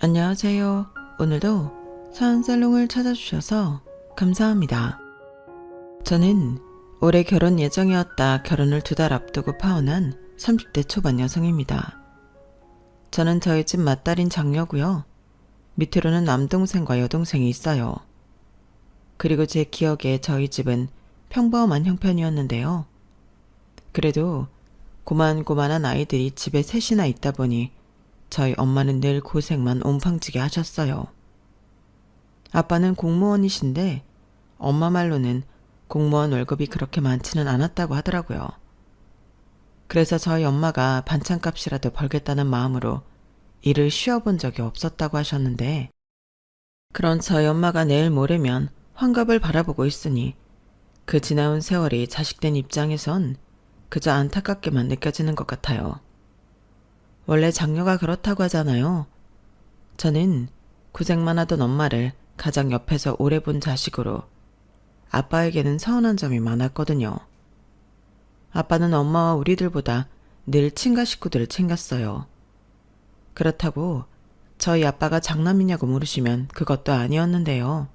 안녕하세요. 오늘도 서은살롱을 찾아주셔서 감사합니다. 저는 올해 결혼 예정이었다 결혼을 2달 앞두고 파혼한 30대 초반 여성입니다. 저는 저희 집 맏딸인 장녀고요. 밑으로는 남동생과 여동생이 있어요. 그리고 제 기억에 저희 집은 평범한 형편이었는데요. 그래도 고만고만한 아이들이 집에 셋이나 있다 보니 저희 엄마는 늘 고생만 온팡지게 하셨어요. 아빠는 공무원이신데 엄마 말로는 공무원 월급이 그렇게 많지는 않았다고 하더라고요. 그래서 저희 엄마가 반찬값이라도 벌겠다는 마음으로 일을 쉬어본 적이 없었다고 하셨는데, 그런 저희 엄마가 내일 모레면 환갑을 바라보고 있으니 그 지나온 세월이 자식된 입장에선 그저 안타깝게만 느껴지는 것 같아요. 원래 장녀가 그렇다고 하잖아요. 저는 고생만 하던 엄마를 가장 옆에서 오래 본 자식으로 아빠에게는 서운한 점이 많았거든요. 아빠는 엄마와 우리들보다 늘 친가 식구들을 챙겼어요. 그렇다고 저희 아빠가 장남이냐고 물으시면 그것도 아니었는데요.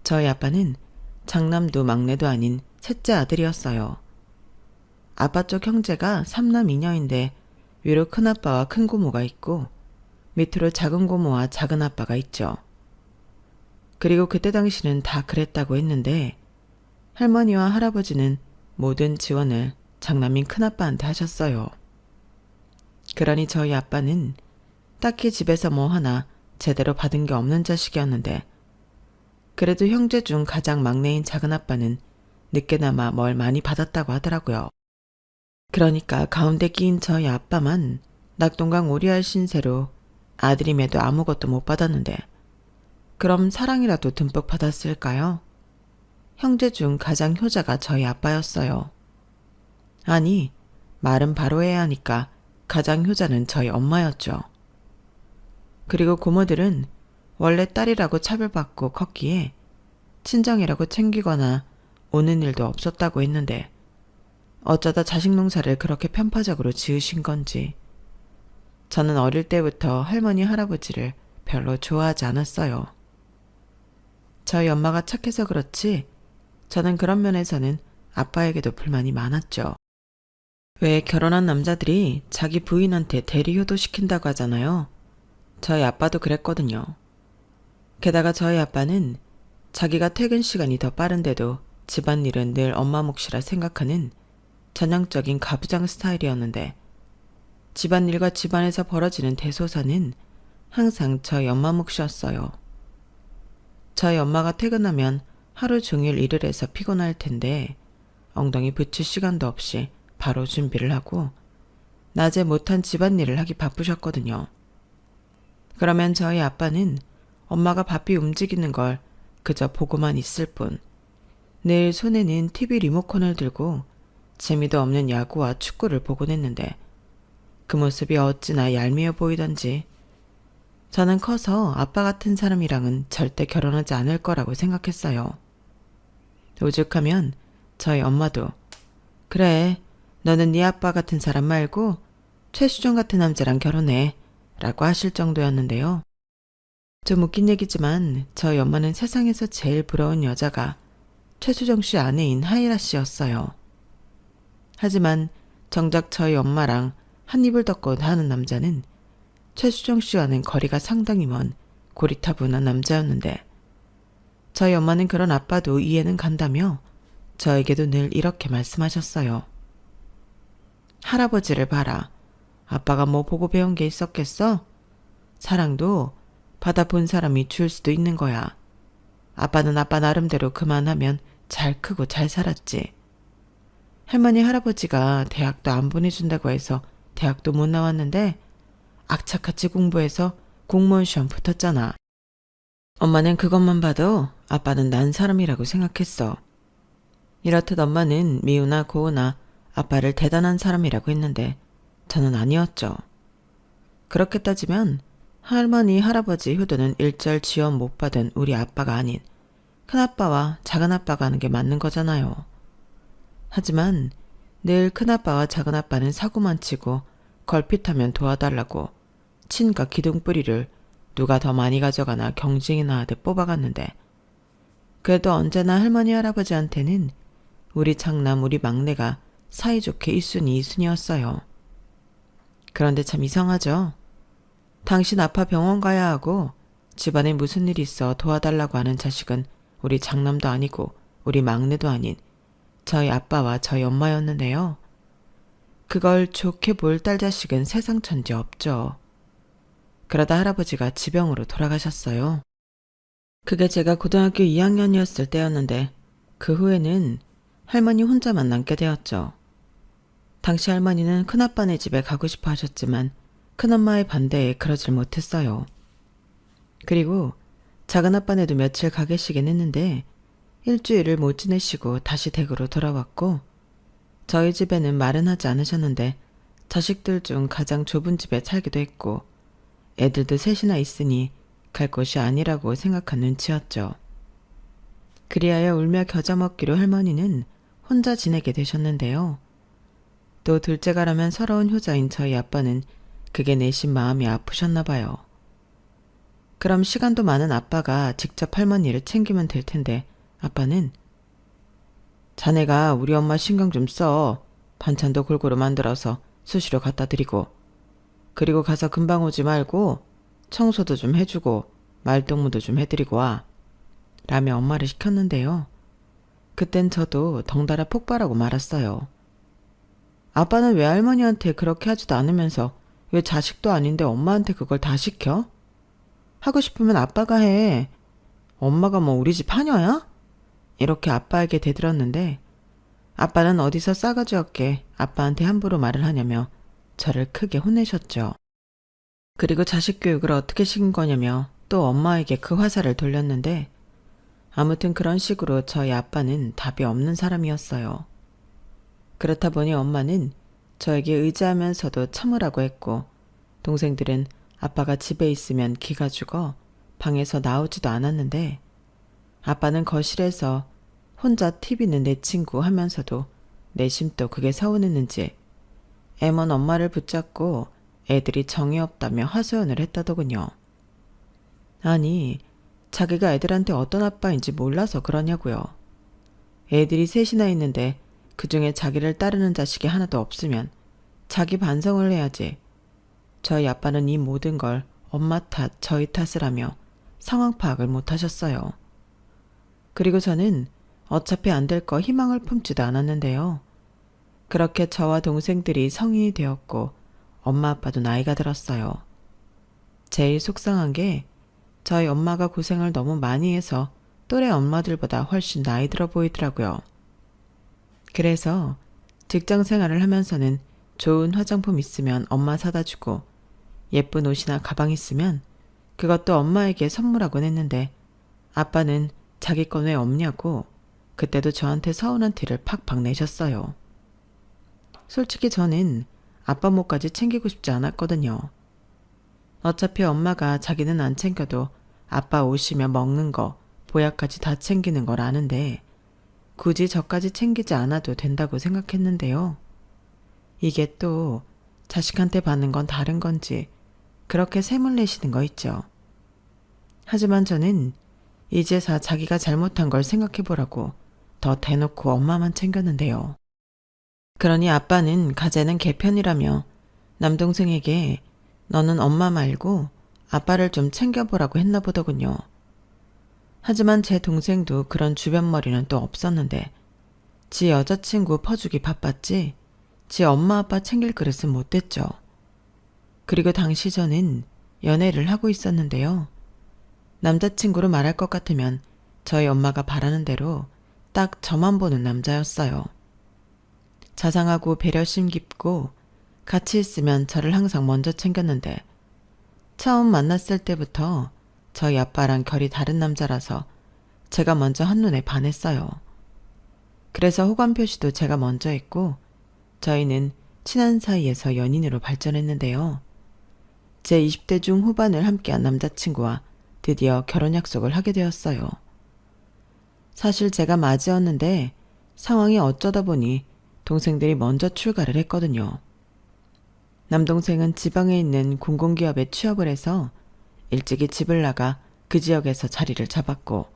저희 아빠는 장남도 막내도 아닌 셋째 아들이었어요. 아빠 쪽 형제가 3남 2녀인데 위로 큰아빠와 큰고모가 있고 밑으로 작은고모와 작은아빠가 있죠. 그리고 그때 당시는 다 그랬다고 했는데 할머니와 할아버지는 모든 지원을 장남인 큰아빠한테 하셨어요. 그러니 저희 아빠는 딱히 집에서 뭐 하나 제대로 받은 게 없는 자식이었는데, 그래도 형제 중 가장 막내인 작은아빠는 늦게나마 뭘 많이 받았다고 하더라고요. 그러니까 가운데 끼인 저희 아빠만 낙동강 오리알 신세로 아들임에도 아무것도 못 받았는데 그럼 사랑이라도 듬뿍 받았을까요? 형제 중 가장 효자가 저희 아빠였어요. 아니, 말은 바로 해야 하니까 가장 효자는 저희 엄마였죠. 그리고 고모들은 원래 딸이라고 차별받고 컸기에 친정이라고 챙기거나 오는 일도 없었다고 했는데 어쩌다 자식 농사를 그렇게 편파적으로 지으신 건지 저는 어릴 때부터 할머니 할아버지를 별로 좋아하지 않았어요. 저희 엄마가 착해서 그렇지 저는 그런 면에서는 아빠에게도 불만이 많았죠. 왜 결혼한 남자들이 자기 부인한테 대리 효도시킨다고 하잖아요. 저희 아빠도 그랬거든요. 게다가 저희 아빠는 자기가 퇴근 시간이 더 빠른데도 집안일은 늘 엄마 몫이라 생각하는 전형적인 가부장 스타일이었는데 집안일과 집안에서 벌어지는 대소사는 항상 저희 엄마 몫이었어요. 저희 엄마가 퇴근하면 하루 종일 일을 해서 피곤할 텐데 엉덩이 붙일 시간도 없이 바로 준비를 하고 낮에 못한 집안일을 하기 바쁘셨거든요. 그러면 저희 아빠는 엄마가 바삐 움직이는 걸 그저 보고만 있을 뿐 늘 손에는 TV 리모컨을 들고 재미도 없는 야구와 축구를 보곤 했는데 그 모습이 어찌나 얄미워 보이던지 저는 커서 아빠 같은 사람이랑은 절대 결혼하지 않을 거라고 생각했어요. 오죽하면 저희 엄마도 그래, 너는 네 아빠 같은 사람 말고 최수종 같은 남자랑 결혼해 라고 하실 정도였는데요. 좀 웃긴 얘기지만 저희 엄마는 세상에서 제일 부러운 여자가 최수종 씨 아내인 하이라 씨였어요. 하지만 정작 저희 엄마랑 한 입을 덮고 하는 남자는 최수종 씨와는 거리가 상당히 먼 고리타분한 남자였는데 저희 엄마는 그런 아빠도 이해는 간다며 저에게도 늘 이렇게 말씀하셨어요. 할아버지를 봐라. 아빠가 뭐 보고 배운 게 있었겠어? 사랑도 받아본 사람이 줄 수도 있는 거야. 아빠는 아빠 나름대로 그만하면 잘 크고 잘 살았지. 할머니 할아버지가 대학도 안 보내준다고 해서 대학도 못 나왔는데 악착같이 공부해서 공무원 시험 붙었잖아. 엄마는 그것만 봐도 아빠는 난 사람이라고 생각했어. 이렇듯 엄마는 미우나 고우나 아빠를 대단한 사람이라고 했는데 저는 아니었죠. 그렇게 따지면 할머니 할아버지 효도는 일절 지원 못 받은 우리 아빠가 아닌 큰아빠와 작은아빠가 하는 게 맞는 거잖아요. 하지만 늘 큰아빠와 작은아빠는 사고만 치고 걸핏하면 도와달라고 친가 기둥뿌리를 누가 더 많이 가져가나 경쟁이나 하듯 뽑아갔는데 그래도 언제나 할머니 할아버지한테는 우리 장남 우리 막내가 사이좋게 1순위 2순위였어요. 그런데 참 이상하죠? 당신 아파 병원 가야 하고 집안에 무슨 일이 있어 도와달라고 하는 자식은 우리 장남도 아니고 우리 막내도 아닌 저희 아빠와 저희 엄마였는데요. 그걸 좋게 볼 딸 자식은 세상 천지 없죠. 그러다 할아버지가 지병으로 돌아가셨어요. 그게 제가 고등학교 2학년이었을 때였는데 그 후에는 할머니 혼자만 남게 되었죠. 당시 할머니는 큰아빠네 집에 가고 싶어 하셨지만 큰엄마의 반대에 그러질 못했어요. 그리고 작은아빠네도 며칠 가 계시긴 했는데 일주일을 못 지내시고 다시 댁으로 돌아왔고 저희 집에는 말은 하지 않으셨는데 자식들 중 가장 좁은 집에 살기도 했고 애들도 셋이나 있으니 갈 곳이 아니라고 생각한 눈치였죠. 그리하여 울며 겨자 먹기로 할머니는 혼자 지내게 되셨는데요. 또 둘째가라면 서러운 효자인 저희 아빠는 그게 내심 마음이 아프셨나 봐요. 그럼 시간도 많은 아빠가 직접 할머니를 챙기면 될 텐데 아빠는 자네가 우리 엄마 신경 좀 써. 반찬도 골고루 만들어서 수시로 갖다 드리고 그리고 가서 금방 오지 말고 청소도 좀 해주고 말동무도 좀 해드리고 와. 라며 엄마를 시켰는데요. 그땐 저도 덩달아 폭발하고 말았어요. 아빠는 왜 할머니한테 그렇게 하지도 않으면서 왜 자식도 아닌데 엄마한테 그걸 다 시켜? 하고 싶으면 아빠가 해. 엄마가 뭐 우리 집 하녀야? 이렇게 아빠에게 대들었는데 아빠는 어디서 싸가지 없게 아빠한테 함부로 말을 하냐며 저를 크게 혼내셨죠. 그리고 자식 교육을 어떻게 시킨 거냐며 또 엄마에게 그 화살을 돌렸는데 아무튼 그런 식으로 저희 아빠는 답이 없는 사람이었어요. 그렇다 보니 엄마는 저에게 의지하면서도 참으라고 했고 동생들은 아빠가 집에 있으면 기가 죽어 방에서 나오지도 않았는데 아빠는 거실에서 혼자 TV는 내 친구 하면서도 내심 또 그게 서운했는지 애먼 엄마를 붙잡고 애들이 정이 없다며 하소연을 했다더군요. 아니, 자기가 애들한테 어떤 아빠인지 몰라서 그러냐고요. 애들이 셋이나 있는데 그중에 자기를 따르는 자식이 하나도 없으면 자기 반성을 해야지. 저희 아빠는 이 모든 걸 엄마 탓, 저희 탓을 하며 상황 파악을 못하셨어요. 그리고 저는 어차피 안 될 거 희망을 품지도 않았는데요. 그렇게 저와 동생들이 성인이 되었고 엄마 아빠도 나이가 들었어요. 제일 속상한 게 저희 엄마가 고생을 너무 많이 해서 또래 엄마들보다 훨씬 나이 들어 보이더라고요. 그래서 직장 생활을 하면서는 좋은 화장품 있으면 엄마 사다 주고 예쁜 옷이나 가방 있으면 그것도 엄마에게 선물하곤 했는데 아빠는 자기 건 왜 없냐고 그때도 저한테 서운한 티를 팍팍 내셨어요. 솔직히 저는 아빠 몫까지 챙기고 싶지 않았거든요. 어차피 엄마가 자기는 안 챙겨도 아빠 옷이며 먹는 거, 보약까지 다 챙기는 걸 아는데 굳이 저까지 챙기지 않아도 된다고 생각했는데요. 이게 또 자식한테 받는 건 다른 건지 그렇게 샘을 내시는 거 있죠. 하지만 저는 이제서 자기가 잘못한 걸 생각해보라고 더 대놓고 엄마만 챙겼는데요. 그러니 아빠는 가재는 개편이라며 남동생에게 너는 엄마 말고 아빠를 좀 챙겨보라고 했나 보더군요. 하지만 제 동생도 그런 주변머리는 또 없었는데 지 여자친구 퍼주기 바빴지 지 엄마 아빠 챙길 그릇은 못 됐죠. 그리고 당시 저는 연애를 하고 있었는데요. 남자친구로 말할 것 같으면 저희 엄마가 바라는 대로 딱 저만 보는 남자였어요. 자상하고 배려심 깊고 같이 있으면 저를 항상 먼저 챙겼는데 처음 만났을 때부터 저희 아빠랑 결이 다른 남자라서 제가 먼저 한눈에 반했어요. 그래서 호감 표시도 제가 먼저 했고 저희는 친한 사이에서 연인으로 발전했는데요. 제 20대 중 후반을 함께한 남자친구와 드디어 결혼 약속을 하게 되었어요. 사실 제가 맞이었는데 상황이 어쩌다 보니 동생들이 먼저 출가를 했거든요. 남동생은 지방에 있는 공공기업에 취업을 해서 일찍이 집을 나가 그 지역에서 자리를 잡았고,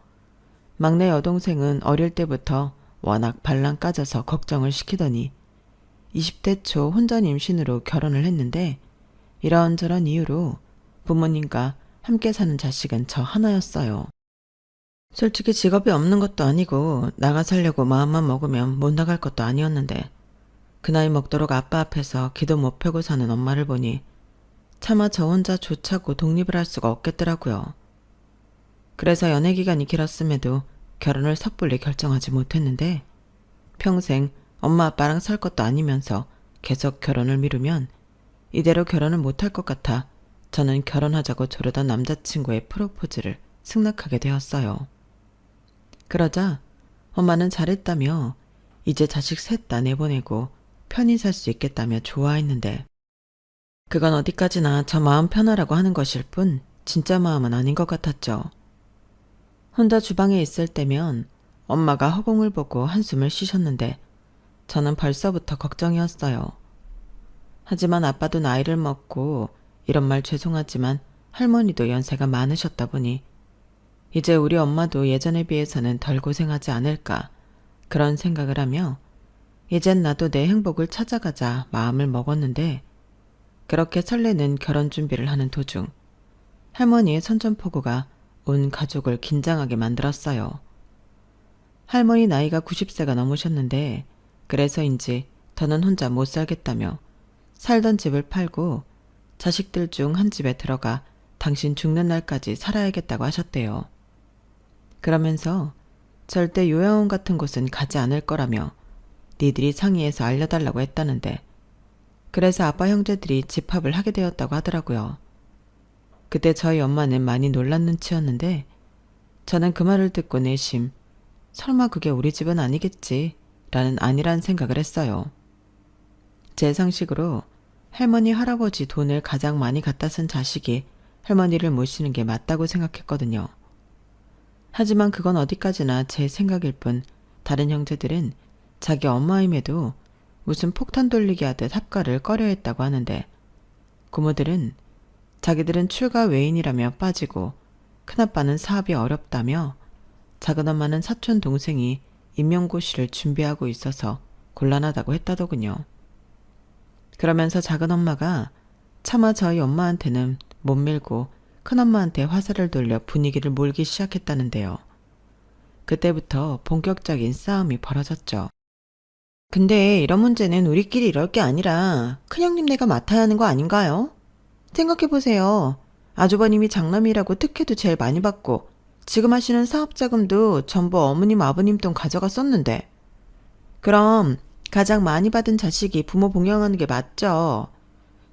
막내 여동생은 어릴 때부터 워낙 발랑 까져서 걱정을 시키더니 20대 초 혼전 임신으로 결혼을 했는데, 이런저런 이유로 부모님과 함께 사는 자식은 저 하나였어요. 솔직히 직업이 없는 것도 아니고 나가 살려고 마음만 먹으면 못 나갈 것도 아니었는데, 그 나이 먹도록 아빠 앞에서 기도 못 펴고 사는 엄마를 보니 차마 저 혼자 조차고 독립을 할 수가 없겠더라고요. 그래서 연애 기간이 길었음에도 결혼을 섣불리 결정하지 못했는데, 평생 엄마 아빠랑 살 것도 아니면서 계속 결혼을 미루면 이대로 결혼을 못할 것 같아 저는 결혼하자고 조르던 남자친구의 프로포즈를 승낙하게 되었어요. 그러자 엄마는 잘했다며 이제 자식 셋 다 내보내고 편히 살 수 있겠다며 좋아했는데, 그건 어디까지나 저 마음 편하라고 하는 것일 뿐 진짜 마음은 아닌 것 같았죠. 혼자 주방에 있을 때면 엄마가 허공을 보고 한숨을 쉬셨는데 저는 벌써부터 걱정이었어요. 하지만 아빠도 나이를 먹고, 이런 말 죄송하지만 할머니도 연세가 많으셨다 보니 이제 우리 엄마도 예전에 비해서는 덜 고생하지 않을까, 그런 생각을 하며 이젠 나도 내 행복을 찾아가자 마음을 먹었는데, 그렇게 설레는 결혼 준비를 하는 도중 할머니의 선전포고가 온 가족을 긴장하게 만들었어요. 할머니 나이가 90세가 넘으셨는데 그래서인지 더는 혼자 못 살겠다며 살던 집을 팔고 자식들 중 한 집에 들어가 당신 죽는 날까지 살아야겠다고 하셨대요. 그러면서 절대 요양원 같은 곳은 가지 않을 거라며 니들이 상의해서 알려달라고 했다는데, 그래서 아빠 형제들이 집합을 하게 되었다고 하더라고요. 그때 저희 엄마는 많이 놀란 눈치였는데 저는 그 말을 듣고 내심 설마 그게 우리 집은 아니겠지 라는 안일한 생각을 했어요. 제 상식으로 할머니 할아버지 돈을 가장 많이 갖다 쓴 자식이 할머니를 모시는 게 맞다고 생각했거든요. 하지만 그건 어디까지나 제 생각일 뿐 다른 형제들은 자기 엄마임에도 무슨 폭탄 돌리기 하듯 합가를 꺼려했다고 하는데, 고모들은 자기들은 출가 외인이라며 빠지고 큰아빠는 사업이 어렵다며 작은엄마는 사촌 동생이 임용고시를 준비하고 있어서 곤란하다고 했다더군요. 그러면서 작은엄마가 차마 저희 엄마한테는 못 밀고 큰엄마한테 화살을 돌려 분위기를 몰기 시작했다는데요. 그때부터 본격적인 싸움이 벌어졌죠. 근데 이런 문제는 우리끼리 이럴 게 아니라 큰형님네가 맡아야 하는 거 아닌가요? 생각해보세요. 아주버님이 장남이라고 특혜도 제일 많이 받고 지금 하시는 사업자금도 전부 어머님 아버님 돈 가져가 썼는데, 그럼 가장 많이 받은 자식이 부모 봉양하는 게 맞죠.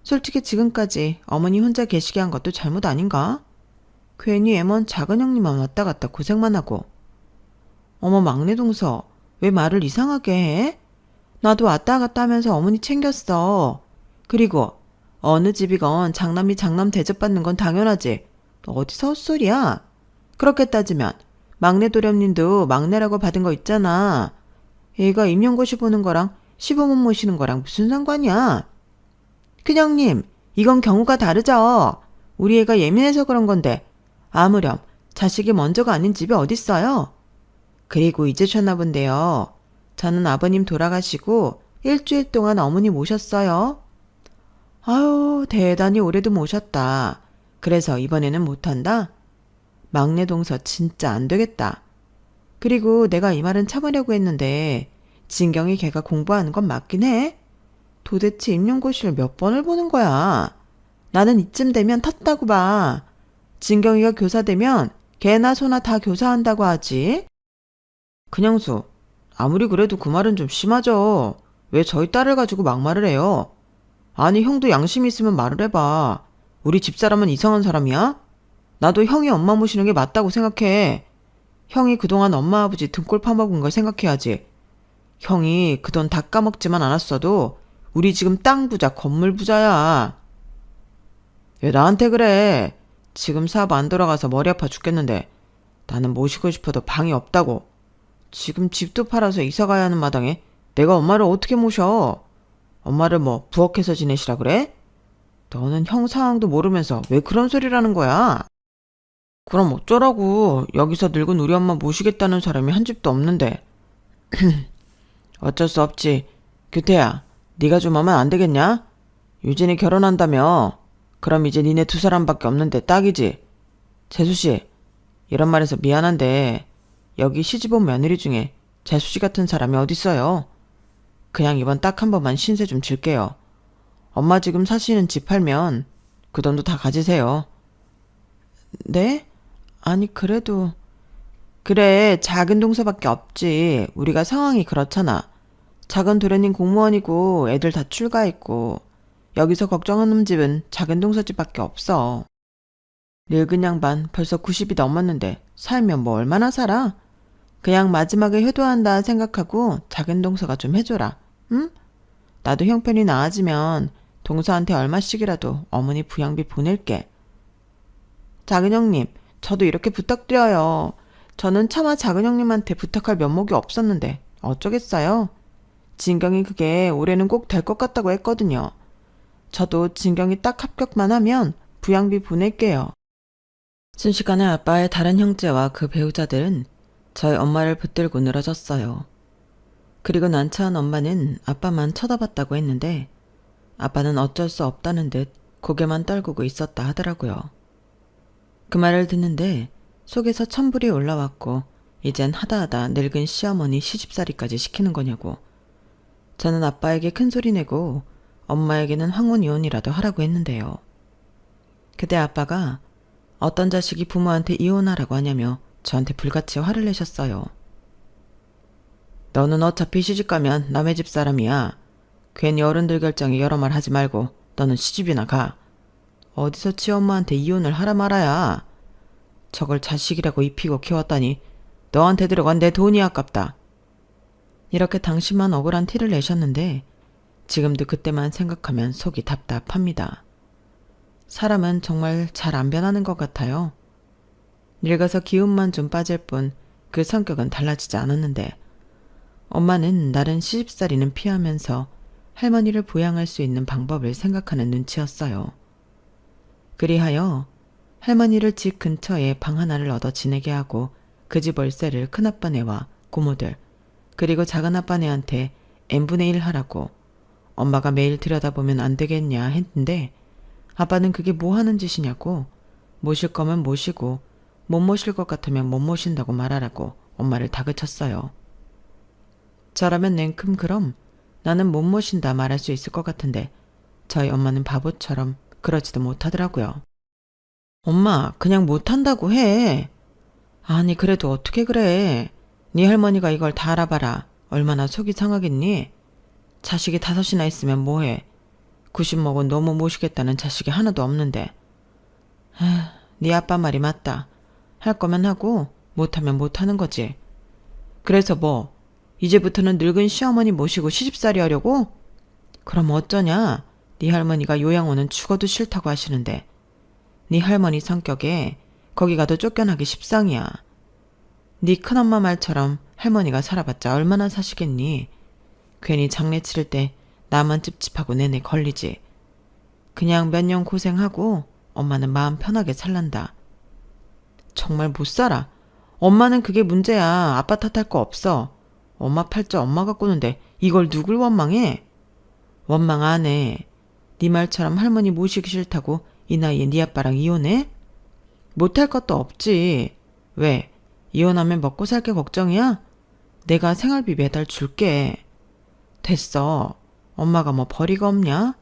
솔직히 지금까지 어머니 혼자 계시게 한 것도 잘못 아닌가? 괜히 애먼 작은 형님만 왔다 갔다 고생만 하고. 어머 막내 동서, 왜 말을 이상하게 해? 나도 왔다 갔다 하면서 어머니 챙겼어. 그리고 어느 집이건 장남이 장남 대접받는 건 당연하지. 너 어디서 헛소리야? 그렇게 따지면 막내 도련님도 막내라고 받은 거 있잖아. 얘가 임용고시 보는 거랑 시부모 모시는 거랑 무슨 상관이야? 큰형님, 이건 경우가 다르죠. 우리 애가 예민해서 그런 건데 아무렴 자식이 먼저가 아닌 집이 어딨어요? 그리고 잊으셨나 본데요. 저는 아버님 돌아가시고 일주일 동안 어머니 모셨어요. 아유, 대단히 오래도 모셨다. 그래서 이번에는 못한다? 막내 동서 진짜 안 되겠다. 그리고 내가 이 말은 참으려고 했는데 진경이 걔가 공부하는 건 맞긴 해. 도대체 임용고시를 몇 번을 보는 거야. 나는 이쯤 되면 텄다고 봐. 진경이가 교사 되면 걔나 소나 다 교사한다고 하지. 그냥수, 아무리 그래도 그 말은 좀 심하죠. 왜 저희 딸을 가지고 막말을 해요? 아니 형도 양심 있으면 말을 해봐. 우리 집사람은 이상한 사람이야? 나도 형이 엄마 모시는 게 맞다고 생각해. 형이 그동안 엄마 아버지 등골 파먹은 걸 생각해야지. 형이 그 돈 다 까먹지만 않았어도 우리 지금 땅 부자 건물 부자야. 왜 나한테 그래? 지금 사업 안 돌아가서 머리 아파 죽겠는데 나는 모시고 싶어도 방이 없다고. 지금 집도 팔아서 이사 가야 하는 마당에 내가 엄마를 어떻게 모셔? 엄마를 뭐 부엌에서 지내시라 그래? 너는 형 상황도 모르면서 왜 그런 소리라는 거야? 그럼 어쩌라고. 여기서 늙은 우리 엄마 모시겠다는 사람이 한 집도 없는데. 어쩔 수 없지. 규태야, 네가 좀 하면 안 되겠냐? 유진이 결혼한다며. 그럼 이제 니네 두 사람밖에 없는데 딱이지. 재수씨, 이런 말해서 미안한데 여기 시집온 며느리 중에 재수씨 같은 사람이 어딨어요. 그냥 이번 딱 한 번만 신세 좀 질게요. 엄마 지금 사시는 집 팔면 그 돈도 다 가지세요. 네? 아니 그래도... 그래, 작은 동서밖에 없지. 우리가 상황이 그렇잖아. 작은 도련님 공무원이고 애들 다 출가했고 여기서 걱정하는 집은 작은 동서집밖에 없어. 늙은 양반 벌써 90이 넘었는데 살면 뭐 얼마나 살아? 그냥 마지막에 효도한다 생각하고 작은 동서가 좀 해줘라. 응? 나도 형편이 나아지면 동서한테 얼마씩이라도 어머니 부양비 보낼게. 작은 형님, 저도 이렇게 부탁드려요. 저는 차마 작은 형님한테 부탁할 면목이 없었는데 어쩌겠어요? 진경이 그게 올해는 꼭 될 것 같다고 했거든요. 저도 진경이 딱 합격만 하면 부양비 보낼게요. 순식간에 아빠의 다른 형제와 그 배우자들은 저희 엄마를 붙들고 늘어졌어요. 그리고 난처한 엄마는 아빠만 쳐다봤다고 했는데 아빠는 어쩔 수 없다는 듯 고개만 떨구고 있었다 하더라고요. 그 말을 듣는데 속에서 천불이 올라왔고 이젠 하다하다 늙은 시어머니 시집살이까지 시키는 거냐고. 저는 아빠에게 큰소리 내고 엄마에게는 황혼이혼이라도 하라고 했는데요. 그때 아빠가 어떤 자식이 부모한테 이혼하라고 하냐며 저한테 불같이 화를 내셨어요. 너는 어차피 시집가면 남의 집 사람이야. 괜히 어른들 결정에 여러 말 하지 말고 너는 시집이나 가. 어디서 치엄마한테 이혼을 하라 말아야. 저걸 자식이라고 입히고 키웠다니 너한테 들어간 내 돈이 아깝다. 이렇게 당시만 억울한 티를 내셨는데 지금도 그때만 생각하면 속이 답답합니다. 사람은 정말 잘 안 변하는 것 같아요. 늙어서 기운만 좀 빠질 뿐 그 성격은 달라지지 않았는데 엄마는 나른 시집살이는 피하면서 할머니를 부양할 수 있는 방법을 생각하는 눈치였어요. 그리하여 할머니를 집 근처에 방 하나를 얻어 지내게 하고 그 집 월세를 큰아빠네와 고모들 그리고 작은아빠네한테 n분의 1 하라고 엄마가 매일 들여다보면 안 되겠냐 했는데 아빠는 그게 뭐 하는 짓이냐고 모실 거면 모시고 못 모실 것 같으면 못 모신다고 말하라고 엄마를 다그쳤어요. 저라면 냉큼 그럼 나는 못 모신다 말할 수 있을 것 같은데 저희 엄마는 바보처럼 그러지도 못하더라고요. 엄마 그냥 못한다고 해. 아니 그래도 어떻게 그래. 네 할머니가 이걸 다 알아봐라. 얼마나 속이 상하겠니? 자식이 5이나 있으면 뭐해. 90 먹은 너무 모시겠다는 자식이 하나도 없는데. 네 아빠 말이 맞다. 할 거면 하고 못하면 못하는 거지. 그래서 뭐 이제부터는 늙은 시어머니 모시고 시집살이 하려고? 그럼 어쩌냐. 네 할머니가 요양원은 죽어도 싫다고 하시는데 네 할머니 성격에 거기 가도 쫓겨나기 십상이야. 네 큰엄마 말처럼 할머니가 살아봤자 얼마나 사시겠니. 괜히 장례 치를 때 나만 찝찝하고 내내 걸리지. 그냥 몇 년 고생하고 엄마는 마음 편하게 살란다. 정말 못 살아. 엄마는 그게 문제야. 아빠 탓할 거 없어. 엄마 팔자 엄마가 꾸는데 이걸 누굴 원망해? 원망 안 해. 네 말처럼 할머니 모시기 싫다고 이 나이에 네 아빠랑 이혼해? 못할 것도 없지. 왜? 이혼하면 먹고 살 게 걱정이야? 내가 생활비 매달 줄게. 됐어. 엄마가 뭐 벌이가 없냐?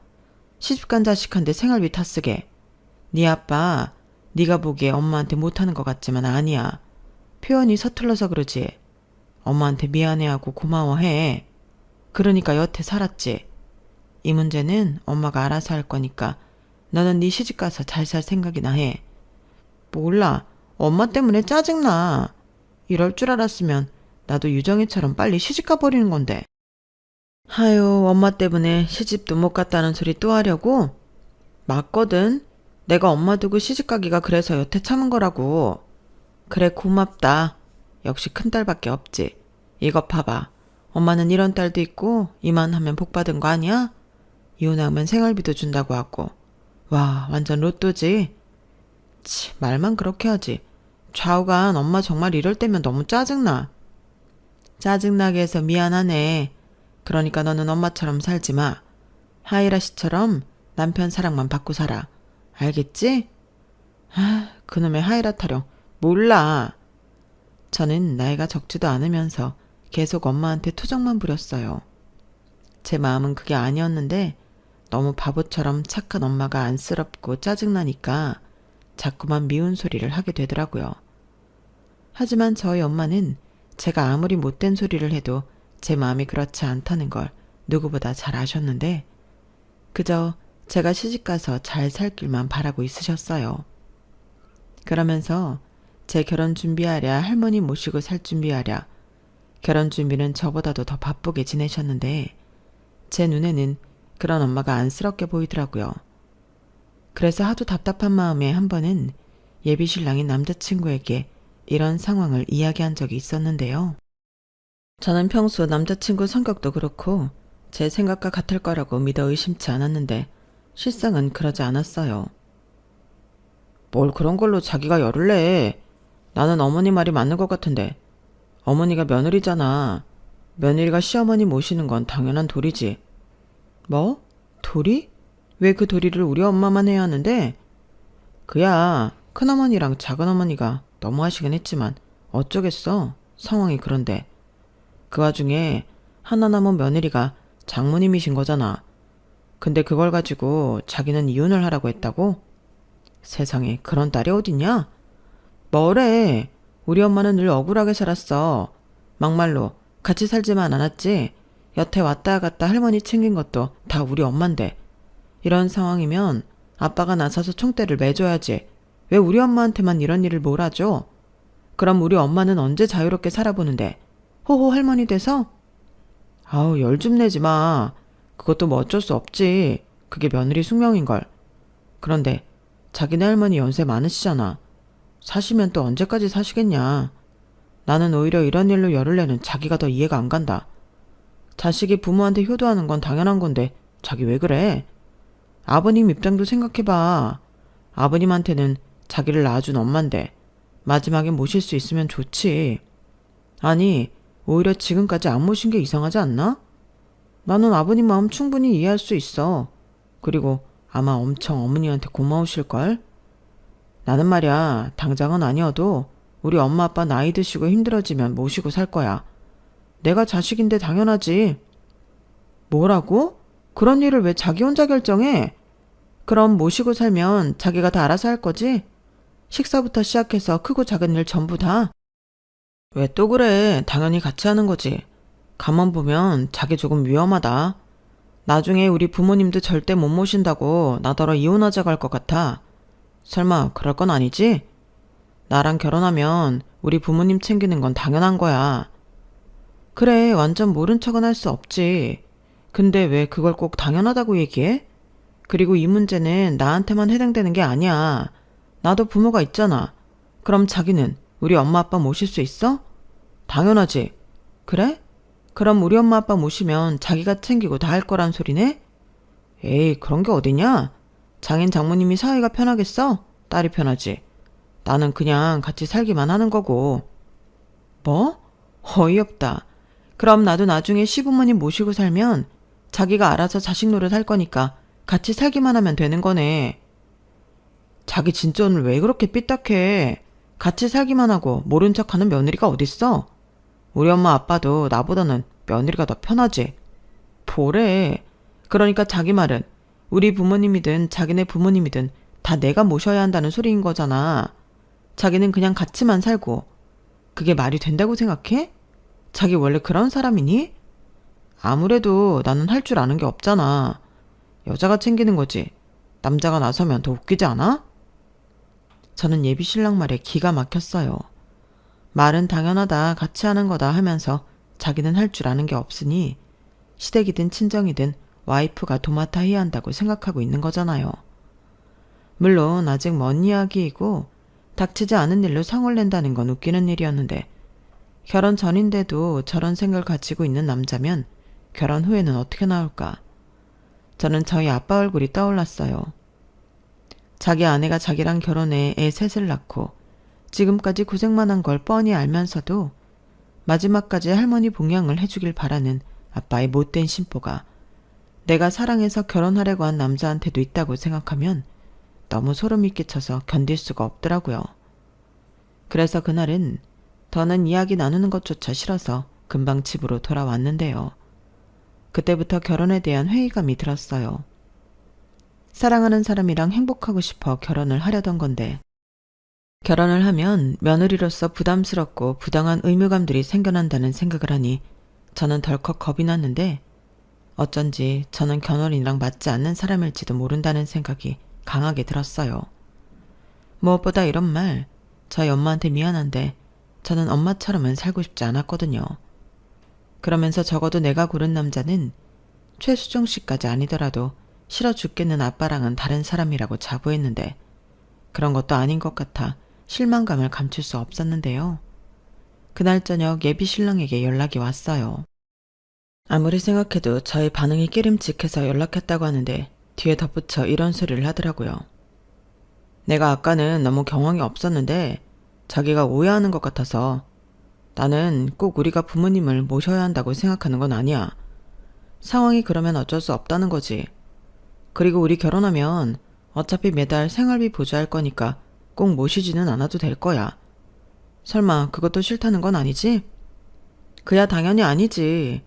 시집간 자식한테 생활비 다 쓰게. 네 아빠 네가 보기에 엄마한테 못하는 것 같지만 아니야. 표현이 서툴러서 그러지. 엄마한테 미안해하고 고마워해. 그러니까 여태 살았지. 이 문제는 엄마가 알아서 할 거니까 너는 네 시집가서 잘 살 생각이나 해. 몰라. 엄마 때문에 짜증나. 이럴 줄 알았으면 나도 유정이처럼 빨리 시집가 버리는 건데. 하유, 엄마 때문에 시집도 못 갔다는 소리 또 하려고? 맞거든. 내가 엄마 두고 시집가기가 그래서 여태 참은 거라고. 그래 고맙다. 역시 큰딸밖에 없지. 이것 봐봐. 엄마는 이런 딸도 있고 이만하면 복 받은 거 아니야? 이혼하면 생활비도 준다고 하고 와, 완전 로또지? 치, 말만 그렇게 하지. 좌우간 엄마 정말 이럴 때면 너무 짜증나. 짜증나게 해서 미안하네. 그러니까 너는 엄마처럼 살지 마. 하이라 씨처럼 남편 사랑만 받고 살아. 알겠지? 아, 그놈의 하이라 타령. 몰라. 저는 나이가 적지도 않으면서 계속 엄마한테 투정만 부렸어요. 제 마음은 그게 아니었는데 너무 바보처럼 착한 엄마가 안쓰럽고 짜증나니까 자꾸만 미운 소리를 하게 되더라고요. 하지만 저희 엄마는 제가 아무리 못된 소리를 해도 제 마음이 그렇지 않다는 걸 누구보다 잘 아셨는데 그저 제가 시집가서 잘 살 길만 바라고 있으셨어요. 그러면서 제 결혼 준비하랴 할머니 모시고 살 준비하랴 결혼 준비는 저보다도 더 바쁘게 지내셨는데 제 눈에는 그런 엄마가 안쓰럽게 보이더라고요. 그래서 하도 답답한 마음에 한 번은 예비 신랑인 남자친구에게 이런 상황을 이야기한 적이 있었는데요. 저는 평소 남자친구 성격도 그렇고 제 생각과 같을 거라고 믿어 의심치 않았는데 실상은 그러지 않았어요. 뭘 그런 걸로 자기가 열을 내. 나는 어머니 말이 맞는 것 같은데. 어머니가 며느리잖아. 며느리가 시어머니 모시는 건 당연한 도리지. 뭐? 도리? 왜 그 도리를 우리 엄마만 해야 하는데? 그야 큰어머니랑 작은어머니가 너무 하시긴 했지만 어쩌겠어. 상황이 그런데. 그 와중에 하나 남은 며느리가 장모님이신 거잖아. 근데 그걸 가지고 자기는 이혼을 하라고 했다고? 세상에 그런 딸이 어딨냐? 뭐래. 우리 엄마는 늘 억울하게 살았어. 막말로 같이 살지만 않았지. 여태 왔다 갔다 할머니 챙긴 것도 다 우리 엄만데. 이런 상황이면 아빠가 나서서 총대를 매줘야지. 왜 우리 엄마한테만 이런 일을 몰아줘? 그럼 우리 엄마는 언제 자유롭게 살아보는데? 호호 할머니 돼서? 아우 열 좀 내지 마. 그것도 뭐 어쩔 수 없지. 그게 며느리 숙명인걸. 그런데 자기네 할머니 연세 많으시잖아. 사시면 또 언제까지 사시겠냐. 나는 오히려 이런 일로 열을 내는 자기가 더 이해가 안 간다. 자식이 부모한테 효도하는 건 당연한 건데 자기 왜 그래? 아버님 입장도 생각해봐. 아버님한테는 자기를 낳아준 엄만데 마지막에 모실 수 있으면 좋지. 아니 오히려 지금까지 안 모신 게 이상하지 않나? 나는 아버님 마음 충분히 이해할 수 있어. 그리고 아마 엄청 어머니한테 고마우실걸? 나는 말야 당장은 아니어도 우리 엄마 아빠 나이 드시고 힘들어지면 모시고 살 거야. 내가 자식인데 당연하지. 뭐라고? 그런 일을 왜 자기 혼자 결정해? 그럼 모시고 살면 자기가 다 알아서 할 거지? 식사부터 시작해서 크고 작은 일 전부 다? 왜 또 그래? 당연히 같이 하는 거지. 가만 보면 자기 조금 위험하다. 나중에 우리 부모님도 절대 못 모신다고 나더러 이혼하자고 할 것 같아. 설마 그럴 건 아니지? 나랑 결혼하면 우리 부모님 챙기는 건 당연한 거야. 그래, 완전 모른 척은 할 수 없지. 근데 왜 그걸 꼭 당연하다고 얘기해? 그리고 이 문제는 나한테만 해당되는 게 아니야. 나도 부모가 있잖아. 그럼 자기는 우리 엄마 아빠 모실 수 있어? 당연하지. 그래? 그럼 우리 엄마 아빠 모시면 자기가 챙기고 다 할 거란 소리네? 에이, 그런 게 어디냐? 장인 장모님이 사이가 편하겠어? 딸이 편하지. 나는 그냥 같이 살기만 하는 거고. 뭐? 어이없다. 그럼 나도 나중에 시부모님 모시고 살면 자기가 알아서 자식 노릇 할 거니까 같이 살기만 하면 되는 거네. 자기 진짜 오늘 왜 그렇게 삐딱해? 같이 살기만 하고 모른 척하는 며느리가 어딨어? 우리 엄마 아빠도 나보다는 며느리가 더 편하지. 뭐래. 그러니까 자기 말은 우리 부모님이든 자기네 부모님이든 다 내가 모셔야 한다는 소리인 거잖아. 자기는 그냥 같이만 살고. 그게 말이 된다고 생각해? 자기 원래 그런 사람이니? 아무래도 나는 할 줄 아는 게 없잖아. 여자가 챙기는 거지. 남자가 나서면 더 웃기지 않아? 저는 예비 신랑 말에 기가 막혔어요. 말은 당연하다, 같이 하는 거다 하면서 자기는 할 줄 아는 게 없으니 시댁이든 친정이든 와이프가 도맡아 해야 한다고 생각하고 있는 거잖아요. 물론 아직 먼 이야기이고 닥치지 않은 일로 상을 낸다는 건 웃기는 일이었는데 결혼 전인데도 저런 생각을 가지고 있는 남자면 결혼 후에는 어떻게 나올까? 저는 저희 아빠 얼굴이 떠올랐어요. 자기 아내가 자기랑 결혼해 애 셋을 낳고 지금까지 고생만 한 걸 뻔히 알면서도 마지막까지 할머니 봉양을 해주길 바라는 아빠의 못된 심보가 내가 사랑해서 결혼하려고 한 남자한테도 있다고 생각하면 너무 소름이 끼쳐서 견딜 수가 없더라고요. 그래서 그날은 더는 이야기 나누는 것조차 싫어서 금방 집으로 돌아왔는데요. 그때부터 결혼에 대한 회의감이 들었어요. 사랑하는 사람이랑 행복하고 싶어 결혼을 하려던 건데 결혼을 하면 며느리로서 부담스럽고 부당한 의무감들이 생겨난다는 생각을 하니 저는 덜컥 겁이 났는데 어쩐지 저는 견월이랑 맞지 않는 사람일지도 모른다는 생각이 강하게 들었어요. 무엇보다 이런 말, 저희 엄마한테 미안한데 저는 엄마처럼은 살고 싶지 않았거든요. 그러면서 적어도 내가 고른 남자는 최수종 씨까지 아니더라도 싫어 죽겠는 아빠랑은 다른 사람이라고 자부했는데 그런 것도 아닌 것 같아 실망감을 감출 수 없었는데요. 그날 저녁 예비 신랑에게 연락이 왔어요. 아무리 생각해도 저의 반응이 깨림직해서 연락했다고 하는데 뒤에 덧붙여 이런 소리를 하더라고요. 내가 아까는 너무 경황이 없었는데 자기가 오해하는 것 같아서 나는 꼭 우리가 부모님을 모셔야 한다고 생각하는 건 아니야. 상황이 그러면 어쩔 수 없다는 거지. 그리고 우리 결혼하면 어차피 매달 생활비 보조할 거니까 꼭 모시지는 않아도 될 거야. 설마 그것도 싫다는 건 아니지? 그야 당연히 아니지.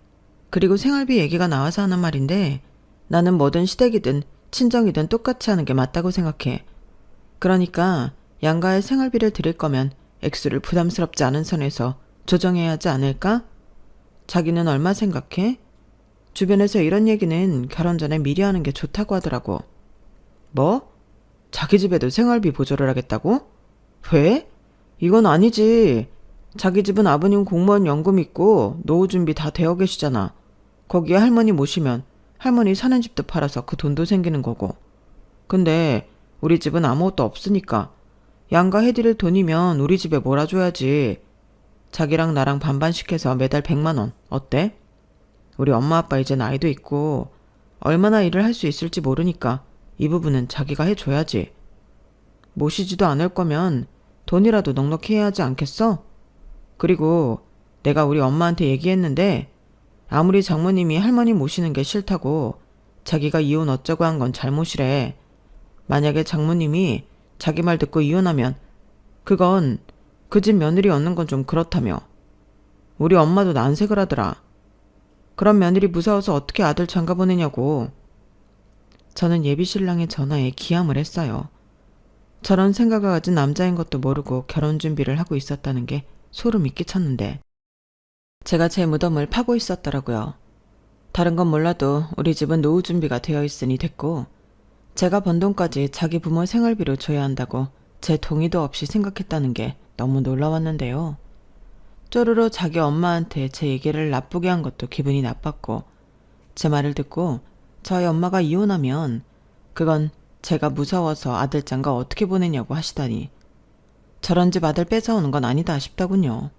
그리고 생활비 얘기가 나와서 하는 말인데 나는 뭐든 시댁이든 친정이든 똑같이 하는 게 맞다고 생각해. 그러니까 양가의 생활비를 드릴 거면 액수를 부담스럽지 않은 선에서 조정해야 하지 않을까? 자기는 얼마 생각해? 주변에서 이런 얘기는 결혼 전에 미리 하는 게 좋다고 하더라고. 뭐? 자기 집에도 생활비 보조를 하겠다고? 왜? 이건 아니지. 자기 집은 아버님 공무원 연금 있고 노후 준비 다 되어 계시잖아. 거기에 할머니 모시면 할머니 사는 집도 팔아서 그 돈도 생기는 거고. 근데 우리 집은 아무것도 없으니까 양가 해드릴 돈이면 우리 집에 몰아줘야지. 자기랑 나랑 반반씩 해서 매달 100만 원 어때? 우리 엄마 아빠 이제 나이도 있고 얼마나 일을 할 수 있을지 모르니까 이 부분은 자기가 해줘야지. 모시지도 않을 거면 돈이라도 넉넉히 해야 하지 않겠어? 그리고 내가 우리 엄마한테 얘기했는데 아무리 장모님이 할머니 모시는 게 싫다고 자기가 이혼 어쩌고 한 건 잘못이래. 만약에 장모님이 자기 말 듣고 이혼하면 그건 그 집 며느리 얻는 건 좀 그렇다며. 우리 엄마도 난색을 하더라. 그런 며느리 무서워서 어떻게 아들 장가 보내냐고. 저는 예비신랑의 전화에 기함을 했어요. 저런 생각을 가진 남자인 것도 모르고 결혼 준비를 하고 있었다는 게 소름이 끼쳤는데 제가 제 무덤을 파고 있었더라고요. 다른 건 몰라도 우리 집은 노후 준비가 되어 있으니 됐고 제가 번 돈까지 자기 부모 생활비로 줘야 한다고 제 동의도 없이 생각했다는 게 너무 놀라웠는데요. 쪼르르 자기 엄마한테 제 얘기를 나쁘게 한 것도 기분이 나빴고 제 말을 듣고 저희 엄마가 이혼하면 그건 제가 무서워서 아들 장가 어떻게 보내냐고 하시다니 저런 집 아들 뺏어오는 건 아니다 싶더군요.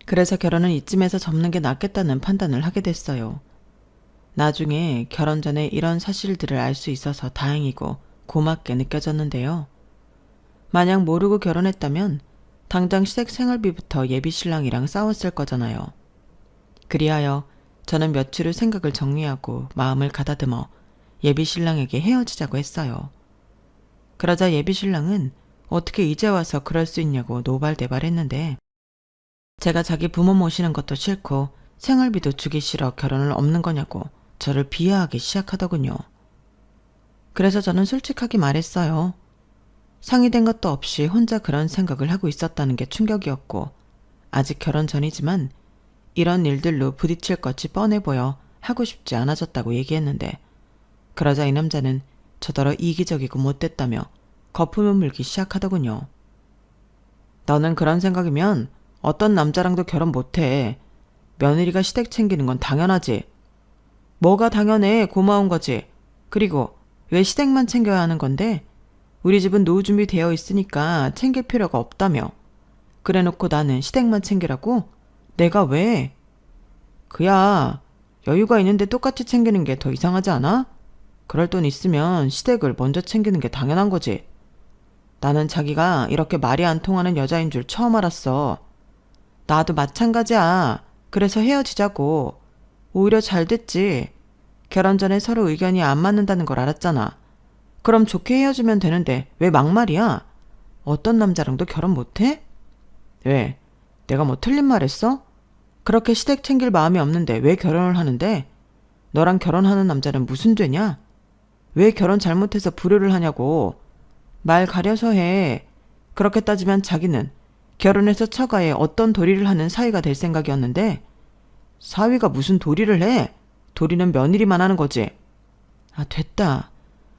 그래서 결혼은 이쯤에서 접는 게 낫겠다는 판단을 하게 됐어요. 나중에 결혼 전에 이런 사실들을 알 수 있어서 다행이고 고맙게 느껴졌는데요. 만약 모르고 결혼했다면 당장 시댁 생활비부터 예비 신랑이랑 싸웠을 거잖아요. 그리하여 저는 며칠 후 생각을 정리하고 마음을 가다듬어 예비 신랑에게 헤어지자고 했어요. 그러자 예비 신랑은 어떻게 이제 와서 그럴 수 있냐고 노발대발했는데 제가 자기 부모 모시는 것도 싫고 생활비도 주기 싫어 결혼을 없는 거냐고 저를 비하하기 시작하더군요. 그래서 저는 솔직하게 말했어요. 상의된 것도 없이 혼자 그런 생각을 하고 있었다는 게 충격이었고 아직 결혼 전이지만 이런 일들로 부딪힐 것이 뻔해 보여 하고 싶지 않아졌다고 얘기했는데 그러자 이 남자는 저더러 이기적이고 못됐다며 거품을 물기 시작하더군요. 너는 그런 생각이면 어떤 남자랑도 결혼 못해. 며느리가 시댁 챙기는 건 당연하지. 뭐가 당연해. 고마운 거지. 그리고 왜 시댁만 챙겨야 하는 건데? 우리 집은 노후 준비 되어 있으니까 챙길 필요가 없다며. 그래놓고 나는 시댁만 챙기라고? 내가 왜? 그야 여유가 있는데 똑같이 챙기는 게 더 이상하지 않아? 그럴 돈 있으면 시댁을 먼저 챙기는 게 당연한 거지. 나는 자기가 이렇게 말이 안 통하는 여자인 줄 처음 알았어. 나도 마찬가지야. 그래서 헤어지자고. 오히려 잘 됐지. 결혼 전에 서로 의견이 안 맞는다는 걸 알았잖아. 그럼 좋게 헤어지면 되는데 왜 막말이야? 어떤 남자랑도 결혼 못해? 왜? 내가 뭐 틀린 말 했어? 그렇게 시댁 챙길 마음이 없는데 왜 결혼을 하는데? 너랑 결혼하는 남자는 무슨 죄냐? 왜 결혼 잘못해서 불효를 하냐고. 말 가려서 해. 그렇게 따지면 자기는 결혼해서 처가에 어떤 도리를 하는 사위가 될 생각이었는데 사위가 무슨 도리를 해? 도리는 며느리만 하는 거지. 아, 됐다.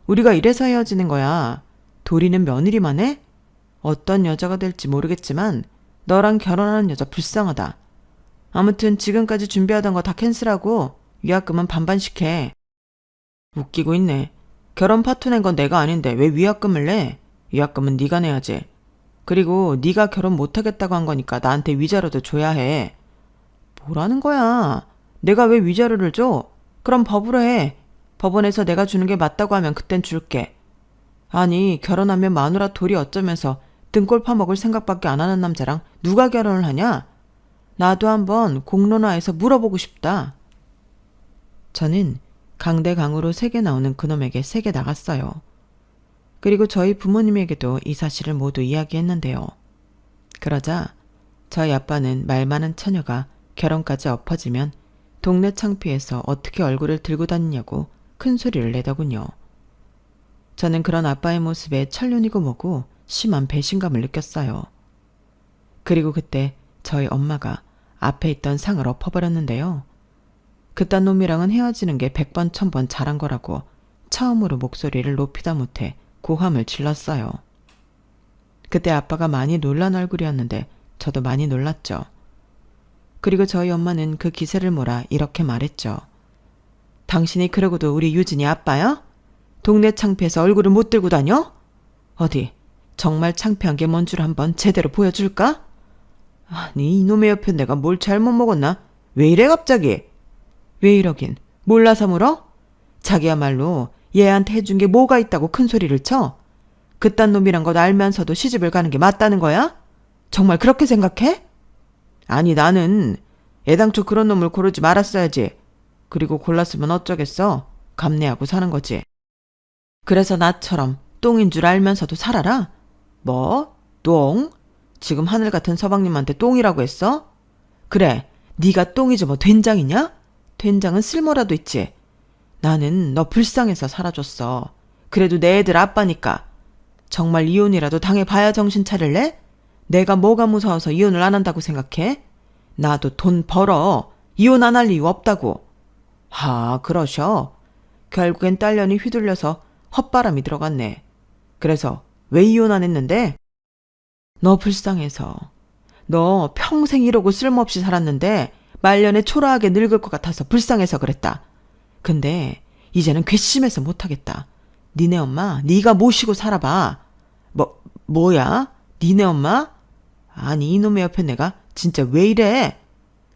우리가 이래서 헤어지는 거야. 도리는 며느리만 해? 어떤 여자가 될지 모르겠지만 너랑 결혼하는 여자 불쌍하다. 아무튼 지금까지 준비하던 거 다 캔슬하고 위약금은 반반씩 해. 웃기고 있네. 결혼 파토 낸 건 내가 아닌데 왜 위약금을 내? 위약금은 네가 내야지. 그리고 네가 결혼 못하겠다고 한 거니까 나한테 위자료도 줘야 해. 뭐라는 거야? 내가 왜 위자료를 줘? 그럼 법으로 해. 법원에서 내가 주는 게 맞다고 하면 그땐 줄게. 아니, 결혼하면 마누라 돌이 어쩌면서 등골 파먹을 생각밖에 안 하는 남자랑 누가 결혼을 하냐? 나도 한번 공론화해서 물어보고 싶다. 저는 강대강으로 세게 나오는 그놈에게 세게 나갔어요. 그리고 저희 부모님에게도 이 사실을 모두 이야기했는데요. 그러자 저희 아빠는 말 많은 처녀가 결혼까지 엎어지면 동네 창피해서 어떻게 얼굴을 들고 다니냐고 큰 소리를 내더군요. 저는 그런 아빠의 모습에 천륜이고 뭐고 심한 배신감을 느꼈어요. 그리고 그때 저희 엄마가 앞에 있던 상을 엎어버렸는데요. 그딴 놈이랑은 헤어지는 게 100번 1000번 잘한 거라고 처음으로 목소리를 높이다 못해 고함을 질렀어요. 그때 아빠가 많이 놀란 얼굴이었는데 저도 많이 놀랐죠. 그리고 저희 엄마는 그 기세를 몰아 이렇게 말했죠. 당신이 그러고도 우리 유진이 아빠야? 동네 창피해서 얼굴을 못 들고 다녀? 어디 정말 창피한 게 뭔 줄 한번 제대로 보여줄까? 아니, 이놈의 옆에 내가 뭘 잘못 먹었나? 왜 이래 갑자기? 왜 이러긴? 몰라서 물어? 자기야말로 얘한테 해준 게 뭐가 있다고 큰 소리를 쳐? 그딴 놈이란 걸 알면서도 시집을 가는 게 맞다는 거야? 정말 그렇게 생각해? 아니, 나는 애당초 그런 놈을 고르지 말았어야지. 그리고 골랐으면 어쩌겠어? 감내하고 사는 거지. 그래서 나처럼 똥인 줄 알면서도 살아라? 뭐? 똥? 지금 하늘 같은 서방님한테 똥이라고 했어? 그래, 네가 똥이지 뭐 된장이냐? 된장은 쓸모라도 있지. 나는 너 불쌍해서 살아줬어. 그래도 내 애들 아빠니까. 정말 이혼이라도 당해봐야 정신 차릴래? 내가 뭐가 무서워서 이혼을 안 한다고 생각해? 나도 돈 벌어. 이혼 안 할 이유 없다고. 그러셔. 결국엔 딸년이 휘둘려서 헛바람이 들어갔네. 그래서 왜 이혼 안 했는데? 너 불쌍해서. 너 평생 이러고 쓸모없이 살았는데 말년에 초라하게 늙을 것 같아서 불쌍해서 그랬다. 근데 이제는 괘씸해서 못하겠다. 니네 엄마 네가 모시고 살아봐. 뭐야? 니네 엄마? 아니, 이놈의 옆에 내가 진짜 왜 이래?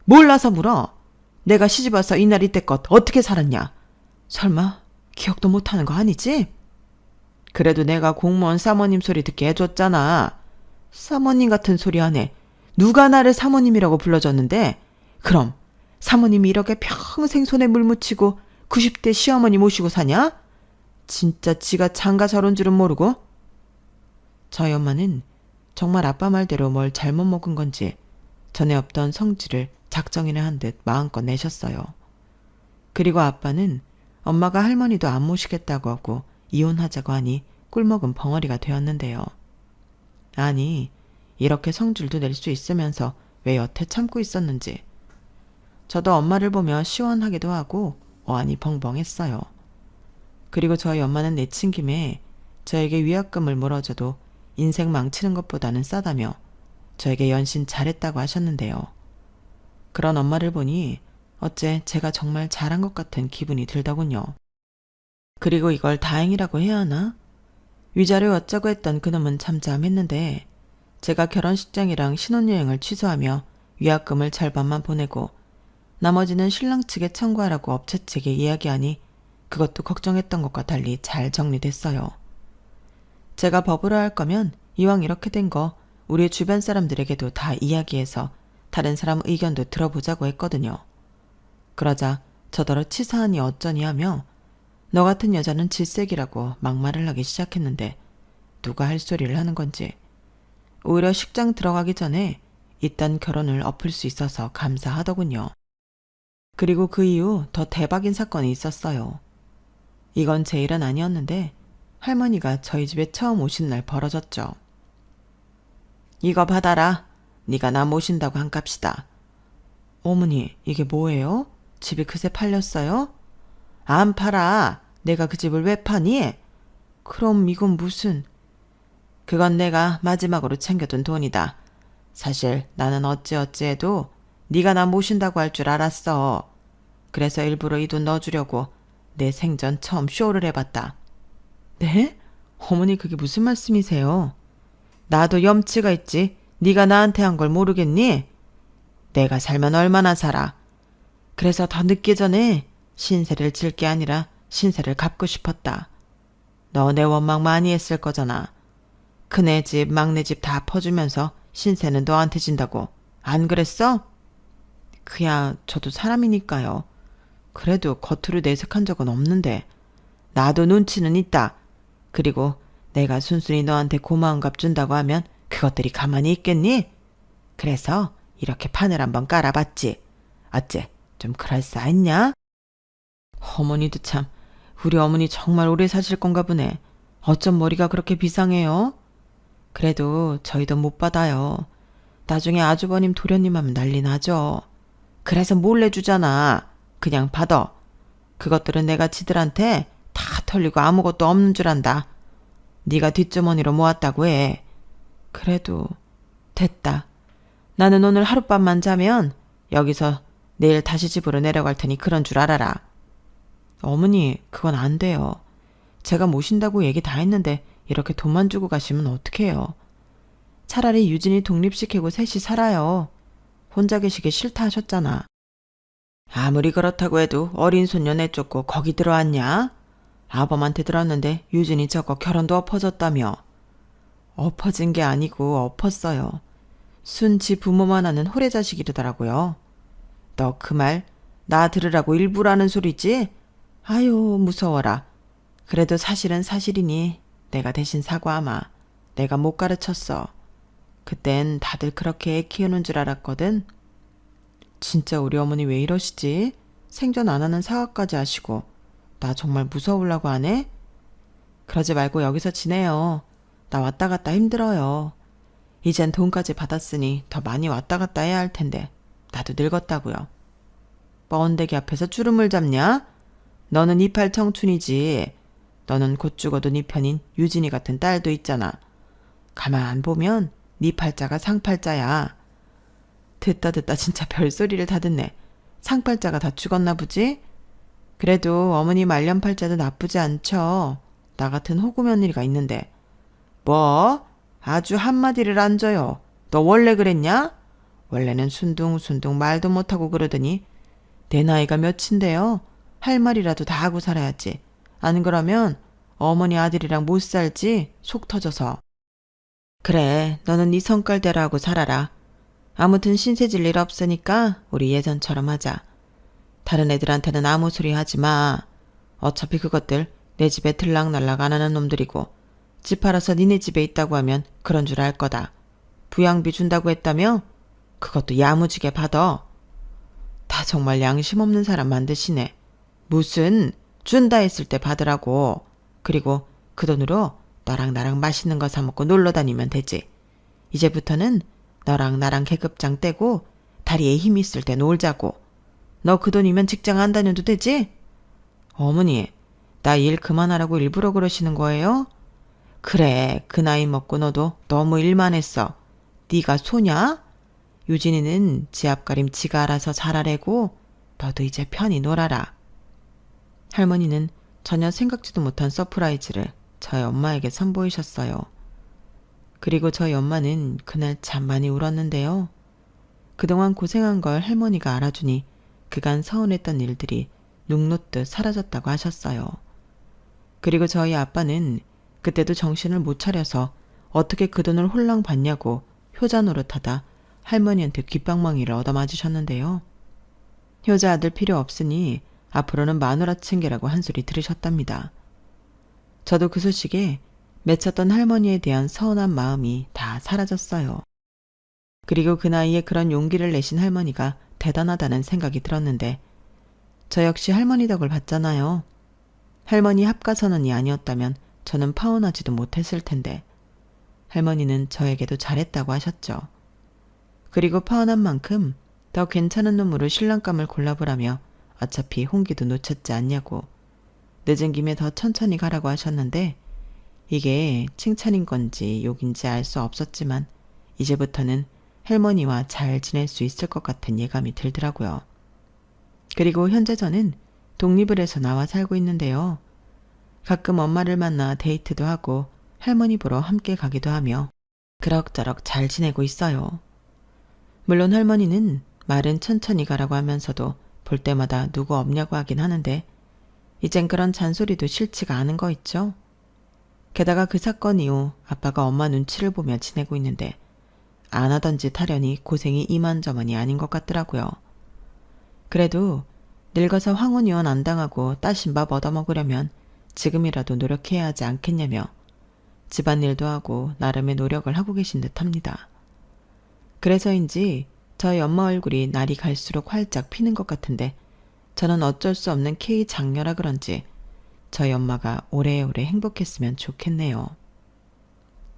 몰라서 물어. 내가 시집와서 이날 이때껏 어떻게 살았냐? 설마 기억도 못하는 거 아니지? 그래도 내가 공무원 사모님 소리 듣게 해줬잖아. 사모님 같은 소리 하네. 누가 나를 사모님이라고 불러줬는데? 그럼 사모님이 이렇게 평생 손에 물 묻히고 90대 시어머니 모시고 사냐? 진짜 지가 장가 저런 줄은 모르고? 저희 엄마는 정말 아빠 말대로 뭘 잘못 먹은 건지 전에 없던 성질을 작정이나 한 듯 마음껏 내셨어요. 그리고 아빠는 엄마가 할머니도 안 모시겠다고 하고 이혼하자고 하니 꿀먹은 벙어리가 되었는데요. 아니, 이렇게 성질도 낼 수 있으면서 왜 여태 참고 있었는지. 저도 엄마를 보며 시원하기도 하고 어안이 벙벙했어요. 그리고 저희 엄마는 내친 김에 저에게 위약금을 물어줘도 인생 망치는 것보다는 싸다며 저에게 연신 잘했다고 하셨는데요. 그런 엄마를 보니 어째 제가 정말 잘한 것 같은 기분이 들더군요. 그리고 이걸 다행이라고 해야 하나? 위자료 어쩌고 했던 그놈은 잠잠했는데 제가 결혼식장이랑 신혼여행을 취소하며 위약금을 절반만 보내고 나머지는 신랑 측에 청구하라고 업체 측에 이야기하니 그것도 걱정했던 것과 달리 잘 정리됐어요. 제가 법으로 할 거면 이왕 이렇게 된 거 우리 주변 사람들에게도 다 이야기해서 다른 사람 의견도 들어보자고 했거든요. 그러자 저더러 치사하니 어쩌니 하며 너 같은 여자는 질색이라고 막말을 하기 시작했는데 누가 할 소리를 하는 건지. 오히려 식장 들어가기 전에 이딴 결혼을 엎을 수 있어서 감사하더군요. 그리고 그 이후 더 대박인 사건이 있었어요. 이건 제 일은 아니었는데 할머니가 저희 집에 처음 오신 날 벌어졌죠. 이거 받아라. 네가 나 모신다고 한 값이다. 어머니, 이게 뭐예요? 집이 그새 팔렸어요? 안 팔아. 내가 그 집을 왜 파니? 그럼 이건 무슨... 그건 내가 마지막으로 챙겨둔 돈이다. 사실 나는 어찌어찌해도 네가 나 모신다고 할 줄 알았어. 그래서 일부러 이 돈 넣어주려고 내 생전 처음 쇼를 해봤다. 네? 어머니 그게 무슨 말씀이세요? 나도 염치가 있지. 네가 나한테 한 걸 모르겠니? 내가 살면 얼마나 살아. 그래서 더 늦기 전에 신세를 질 게 아니라 신세를 갚고 싶었다. 너 내 원망 많이 했을 거잖아. 큰애 집, 막내 집 다 퍼주면서 신세는 너한테 진다고. 안 그랬어? 그야 저도 사람이니까요. 그래도 겉으로 내색한 적은 없는데. 나도 눈치는 있다. 그리고 내가 순순히 너한테 고마운 값 준다고 하면 그것들이 가만히 있겠니? 그래서 이렇게 판을 한번 깔아봤지. 어째 좀 그럴싸했냐? 어머니도 참, 우리 어머니 정말 오래 사실 건가 보네. 어쩜 머리가 그렇게 비상해요? 그래도 저희도 못 받아요. 나중에 아주버님 도련님 하면 난리 나죠. 그래서 몰래 주잖아. 그냥 받아. 그것들은 내가 지들한테 다 털리고 아무것도 없는 줄 안다. 네가 뒷주머니로 모았다고 해. 그래도 됐다. 나는 오늘 하룻밤만 자면 여기서 내일 다시 집으로 내려갈 테니 그런 줄 알아라. 어머니, 그건 안 돼요. 제가 모신다고 얘기 다 했는데 이렇게 돈만 주고 가시면 어떡해요. 차라리 유진이 독립시키고 셋이 살아요. 혼자 계시기 싫다 하셨잖아. 아무리 그렇다고 해도 어린 손녀 내쫓고 거기 들어왔냐? 아범한테 들었는데 유진이 저거 결혼도 엎어졌다며. 엎어진 게 아니고 엎었어요. 순지 부모만 하는 호래자식이더라고요. 너 그 말 나 들으라고 일부러 하는 소리지? 아유 무서워라. 그래도 사실은 사실이니 내가 대신 사과하마. 내가 못 가르쳤어. 그땐 다들 그렇게 애 키우는 줄 알았거든. 진짜 우리 어머니 왜 이러시지? 생전 안 하는 사과까지 하시고 나 정말 무서우려고 하네? 그러지 말고 여기서 지내요. 나 왔다 갔다 힘들어요. 이젠 돈까지 받았으니 더 많이 왔다 갔다 해야 할 텐데 나도 늙었다고요. 뻔데기 앞에서 주름을 잡냐? 너는 이팔 청춘이지. 너는 곧 죽어도 네 편인 유진이 같은 딸도 있잖아. 가만 보면 네 팔자가 상팔자야. 듣다 진짜 별소리를 다 듣네. 상팔자가 다 죽었나 보지? 그래도 어머니 말년팔자도 나쁘지 않죠. 나 같은 호구 며느리가 있는데. 뭐? 아주 한마디를 안 줘요. 너 원래 그랬냐? 원래는 순둥순둥 말도 못하고 그러더니 내 나이가 몇인데요. 할 말이라도 다 하고 살아야지. 안 그러면 어머니 아들이랑 못 살지. 속 터져서. 그래, 너는 네 성깔대로 하고 살아라. 아무튼 신세 질 일 없으니까 우리 예전처럼 하자. 다른 애들한테는 아무 소리 하지 마. 어차피 그것들 내 집에 들락날락 안 하는 놈들이고 집 팔아서 니네 집에 있다고 하면 그런 줄 알 거다. 부양비 준다고 했다며? 그것도 야무지게 받아. 다 정말 양심 없는 사람 만드시네. 무슨 준다 했을 때 받으라고. 그리고 그 돈으로 너랑 나랑 맛있는 거 사 먹고 놀러 다니면 되지. 이제부터는 너랑 나랑 계급장 떼고 다리에 힘 있을 때 놀자고. 너 그 돈이면 직장 안 다녀도 되지? 어머니, 나 일 그만하라고 일부러 그러시는 거예요? 그래, 그 나이 먹고 너도 너무 일만 했어. 네가 소냐? 유진이는 지 앞가림 지가 알아서 잘하래고 너도 이제 편히 놀아라. 할머니는 전혀 생각지도 못한 서프라이즈를 저희 엄마에게 선보이셨어요. 그리고 저희 엄마는 그날 참 많이 울었는데요. 그동안 고생한 걸 할머니가 알아주니 그간 서운했던 일들이 눈 놓듯 사라졌다고 하셨어요. 그리고 저희 아빠는 그때도 정신을 못 차려서 어떻게 그 돈을 홀랑 받냐고 효자 노릇하다 할머니한테 귓방망이를 얻어맞으셨는데요. 효자 아들 필요 없으니 앞으로는 마누라 챙기라고 한 소리 들으셨답니다. 저도 그 소식에 맺혔던 할머니에 대한 서운한 마음이 다 사라졌어요. 그리고 그 나이에 그런 용기를 내신 할머니가 대단하다는 생각이 들었는데 저 역시 할머니 덕을 봤잖아요. 할머니 합가선언이 아니었다면 저는 파혼하지도 못했을 텐데 할머니는 저에게도 잘했다고 하셨죠. 그리고 파혼한 만큼 더 괜찮은 놈으로 신랑감을 골라보라며 어차피 홍기도 놓쳤지 않냐고 늦은 김에 더 천천히 가라고 하셨는데 이게 칭찬인 건지 욕인지 알 수 없었지만 이제부터는 할머니와 잘 지낼 수 있을 것 같은 예감이 들더라고요. 그리고 현재 저는 독립을 해서 나와 살고 있는데요. 가끔 엄마를 만나 데이트도 하고 할머니 보러 함께 가기도 하며 그럭저럭 잘 지내고 있어요. 물론 할머니는 말은 천천히 가라고 하면서도 볼 때마다 누구 없냐고 하긴 하는데 이젠 그런 잔소리도 싫지가 않은 거 있죠. 게다가 그 사건 이후 아빠가 엄마 눈치를 보며 지내고 있는데 안 하던 짓 하려니 고생이 이만저만이 아닌 것 같더라고요. 그래도 늙어서 황혼이혼 안 당하고 따신밥 얻어먹으려면 지금이라도 노력해야 하지 않겠냐며 집안일도 하고 나름의 노력을 하고 계신 듯합니다. 그래서인지 저희 엄마 얼굴이 날이 갈수록 활짝 피는 것 같은데 저는 어쩔 수 없는 K 장녀라 그런지 저희 엄마가 오래오래 행복했으면 좋겠네요.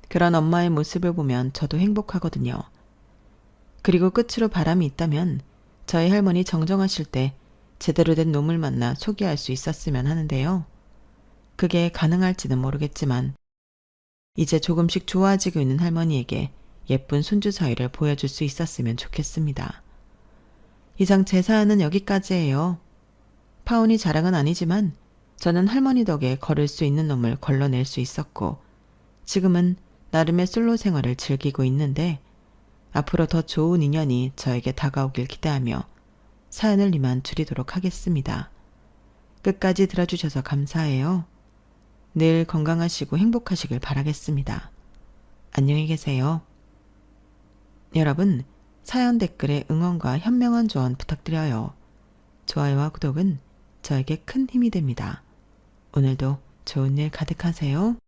그런 엄마의 모습을 보면 저도 행복하거든요. 그리고 끝으로 바람이 있다면 저희 할머니 정정하실 때 제대로 된 놈을 만나 소개할 수 있었으면 하는데요. 그게 가능할지는 모르겠지만 이제 조금씩 좋아지고 있는 할머니에게 예쁜 손주 사이를 보여줄 수 있었으면 좋겠습니다. 이상 제 사연은 여기까지예요. 파혼이 자랑은 아니지만 저는 할머니 덕에 걸을 수 있는 놈을 걸러낼 수 있었고 지금은 나름의 솔로 생활을 즐기고 있는데 앞으로 더 좋은 인연이 저에게 다가오길 기대하며 사연을 이만 줄이도록 하겠습니다. 끝까지 들어주셔서 감사해요. 늘 건강하시고 행복하시길 바라겠습니다. 안녕히 계세요. 여러분, 사연 댓글에 응원과 현명한 조언 부탁드려요. 좋아요와 구독은 저에게 큰 힘이 됩니다. 오늘도 좋은 일 가득하세요.